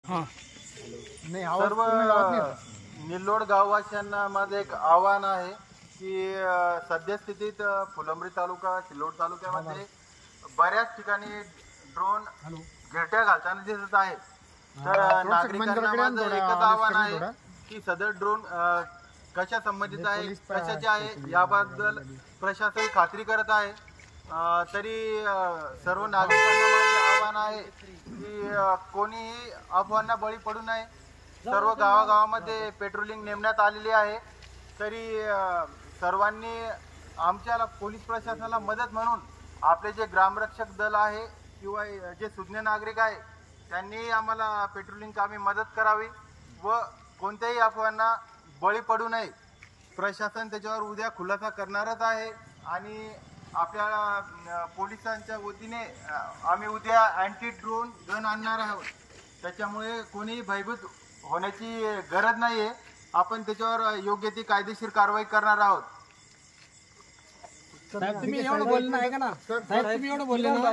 सर्व निल्लोड गाववासियांना माझं एक आव्हान आहे की सद्यस्थितीत फुलंब्री तालुका सिल्लोड तालुक्यामध्ये बऱ्याच ठिकाणी ड्रोन घरट्या घालताना दिसत आहे। तर नागरिकांना माझं एकच आव्हान आहे की सदर ड्रोन कशा संबंधित आहे, कशाचे आहे याबद्दल प्रशासन खात्री करत आहे। तरी सर्व नागरिकांना माझे आव्हान आहे की कोणीही अफवांना बळी पडू नये। सर्व गावागावामध्ये पेट्रोलिंग नेमण्यात आलेली आहे। तरी सर्वांनी आमच्याला पोलीस प्रशासनाला मदत म्हणून आपले जे ग्रामरक्षक दल आहे किंवा जे सुज्ञ नागरिक आहे त्यांनी आम्हाला पेट्रोलिंग कामी मदत करावी व कोणत्याही अफवांना बळी पडू नये। प्रशासन त्याच्यावर उद्या खुलासा करणारच आहे आणि आपल्या पोलिसांच्या वतीने आम्ही उद्या अँटी ड्रोन गन आणणार आहोत। त्याच्यामुळे कोणीही भयभीत होण्याची गरज नाही आहे। आपण त्याच्यावर योग्य ती कायदेशीर कारवाई करणार आहोत। साहेब तुम्ही एवढं बोलणं आहे का ना, साहेब तुम्ही एवढं बोलले ना,